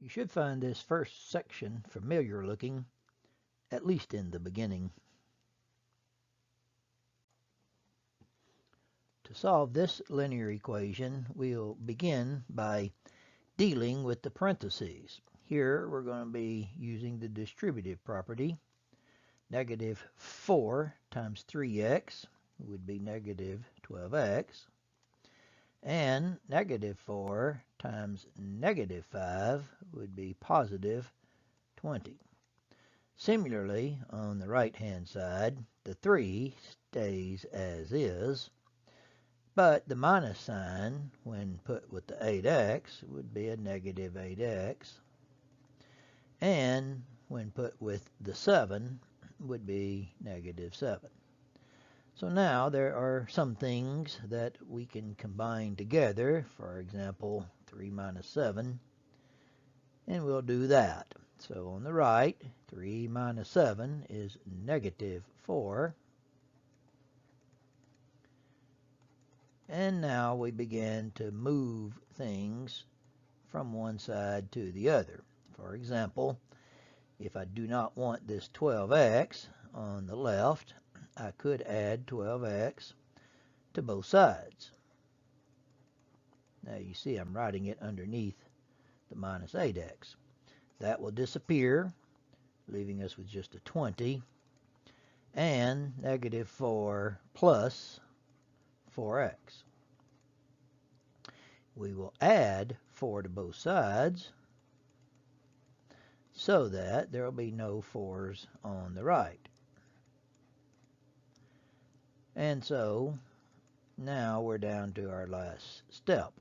You should find this first section familiar looking, at least in the beginning. To solve this linear equation, we'll begin by dealing with the parentheses. Here we're going to be using the distributive property. Negative 4 times 3x would be negative 12x. And negative 4 times negative 5 would be positive 20. Similarly, on the right-hand side, the 3 stays as is, but the minus sign, when put with the 8x, would be a negative 8x, and when put with the 7, would be negative 7. So now there are some things that we can combine together. For example, 3 minus 7, and we'll do that. So on the right, 3 minus 7 is negative 4. And now we begin to move things from one side to the other. For example, if I do not want this 12x on the left, I could add 12x to both sides. Now you see I'm writing it underneath the minus 8x. That will disappear, leaving us with just a 20, and negative 4 plus 4x. We will add 4 to both sides so that there will be no 4's on the right. And so now we're down to our last step.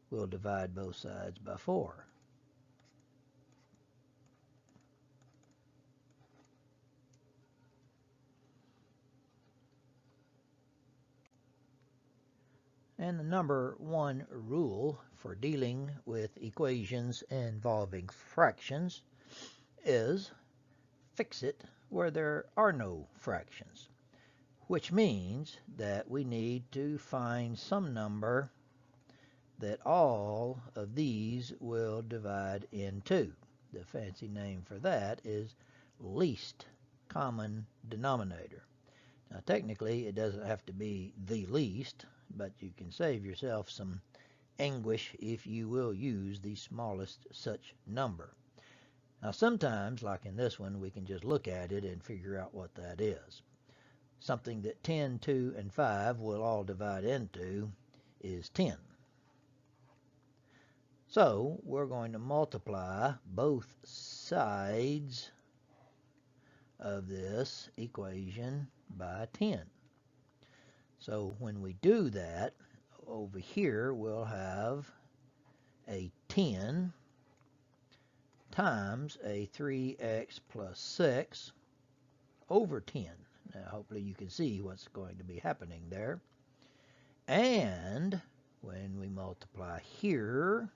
We'll divide both sides by 4. And the number one rule for dealing with equations involving fractions is fix it where there are no fractions, which means that we need to find some number that all of these will divide into. The fancy name for that is least common denominator. Now technically it doesn't have to be the least, but you can save yourself some anguish if you will use the smallest such number. Now sometimes, like in this one, we can just look at it and figure out what that is. Something that 10, 2, and 5 will all divide into is 10. So we're going to multiply both sides of this equation by 10. So when we do that, over here we'll have a 10 times a 3x plus 6 over 10. Now hopefully you can see what's going to be happening there. And when we multiply here,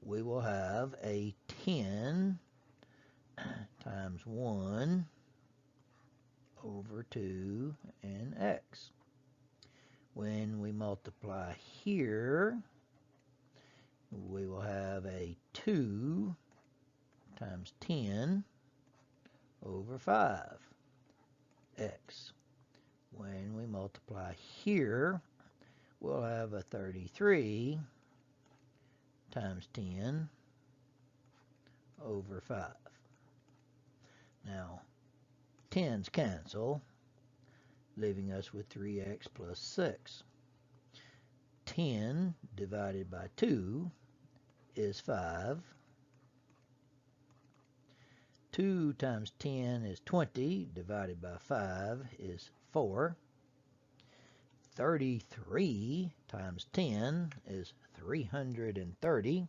we will have a 10 times 1 over 2 and x. When we multiply here, we will have a 2 times 10 over 5x. When we multiply here, we'll have a 33 times 10 over 5. Now, 10's cancel, leaving us with 3x plus 6. 10 divided by 2 is 5. 2 times 10 is 20, divided by 5 is 4. 33 times 10 is 330,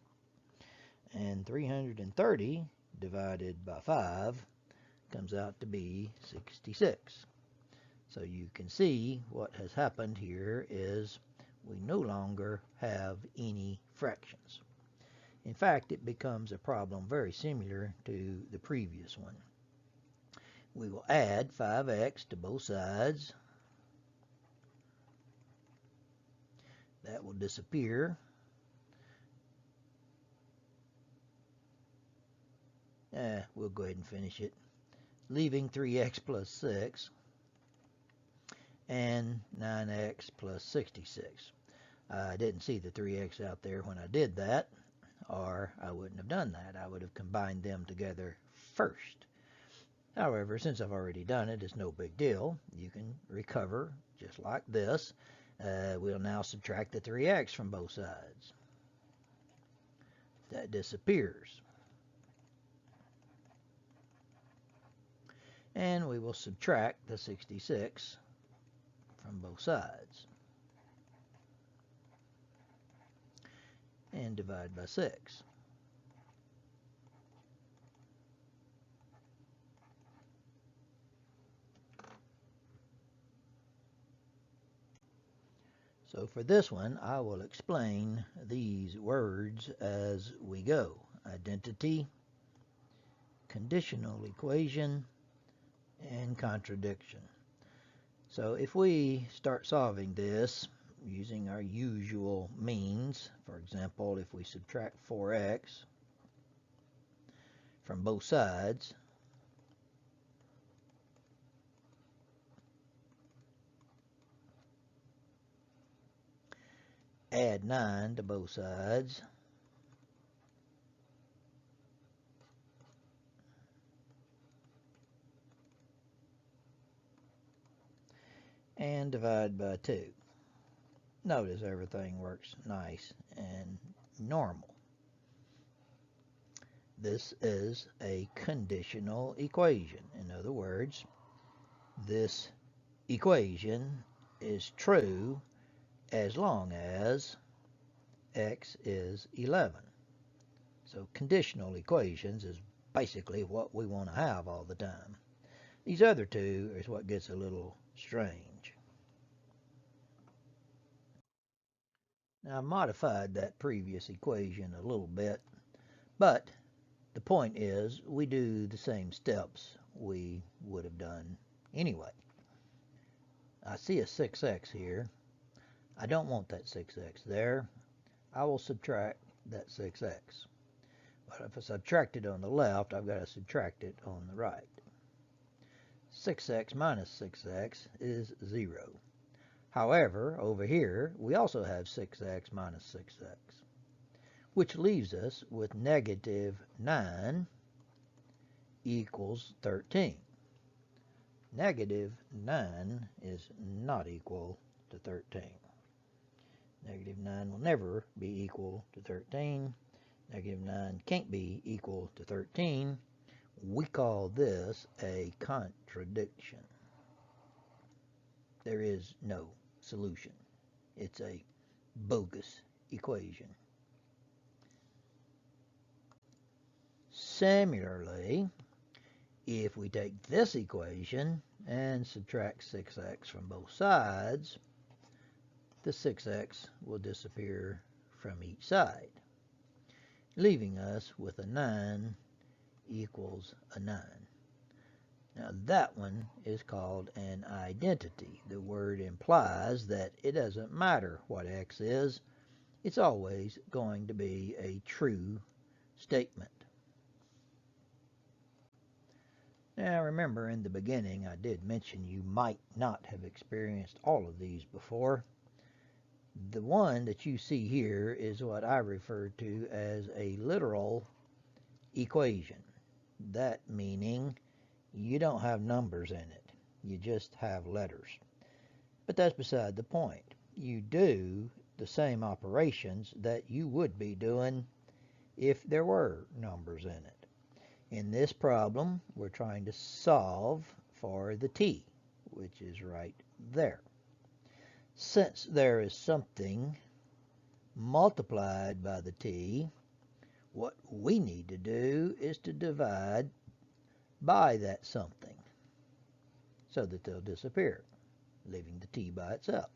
and 330 divided by 5 comes out to be 66. So you can see what has happened here is we no longer have any fractions. In fact, it becomes a problem very similar to the previous one. We will add 5x to both sides. That will disappear. We'll go ahead and finish it. Leaving 3x plus 6 and 9x plus 66. I didn't see the 3x out there when I did that, or I wouldn't have done that. I would have combined them together first. However, since I've already done it, it's no big deal. You can recover just like this. We'll now subtract the 3x from both sides. That disappears. And we will subtract the 66 from both sides. And divide by 6. So for this one, I will explain these words as we go. Identity, conditional equation, and contradiction. So if we start solving this using our usual means, for example, if we subtract 4x from both sides, add 9 to both sides, and divide by 2. Notice everything works nice and normal. This is a conditional equation. In other words, this equation is true as long as x is 11. So conditional equations is basically what we want to have all the time. These other two is what gets a little strange. Now, I've modified that previous equation a little bit, but the point is we do the same steps we would have done anyway. I see a 6x here. I don't want that 6x there. I will subtract that 6x. But if I subtract it on the left, I've got to subtract it on the right. 6x minus 6x is 0. However, over here, we also have 6x minus 6x, which leaves us with negative 9 equals 13. Negative 9 is not equal to 13. Negative 9 will never be equal to 13. Negative 9 can't be equal to 13. We call this a contradiction. There is no solution. It's a bogus equation. Similarly, if we take this equation and subtract 6x from both sides, the 6x will disappear from each side, leaving us with a 9 equals a 9. Now that one is called an identity. The word implies that it doesn't matter what x is, it's always going to be a true statement. Now remember, in the beginning I did mention you might not have experienced all of these before. The one that you see here is what I refer to as a literal equation. That meaning you don't have numbers in it. You just have letters. But that's beside the point. You do the same operations that you would be doing if there were numbers in it. In this problem, we're trying to solve for the t, which is right there. Since there is something multiplied by the t, what we need to do is to divide by that something so that they'll disappear, leaving the t by itself.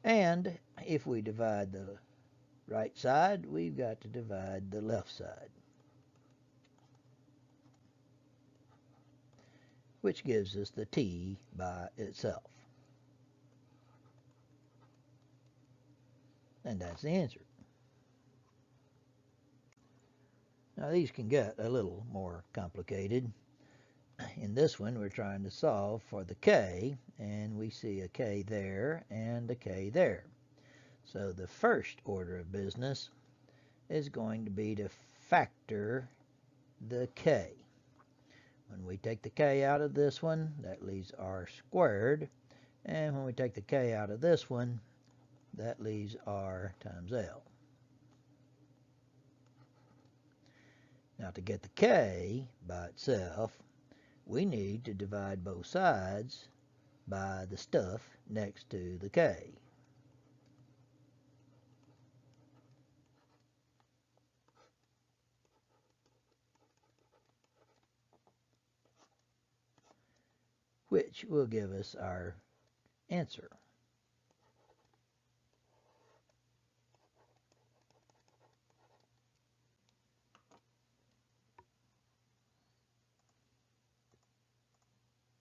And if we divide the right side, we've got to divide the left side, which gives us the t by itself. And that's the answer. Now these can get a little more complicated. In this one we're trying to solve for the k, and we see a k there and a k there. So the first order of business is going to be to factor the k. When we take the k out of this one, that leaves r squared, and when we take the k out of this one, that leaves r times l. Now to get the k by itself, we need to divide both sides by the stuff next to the k. Which will give us our answer.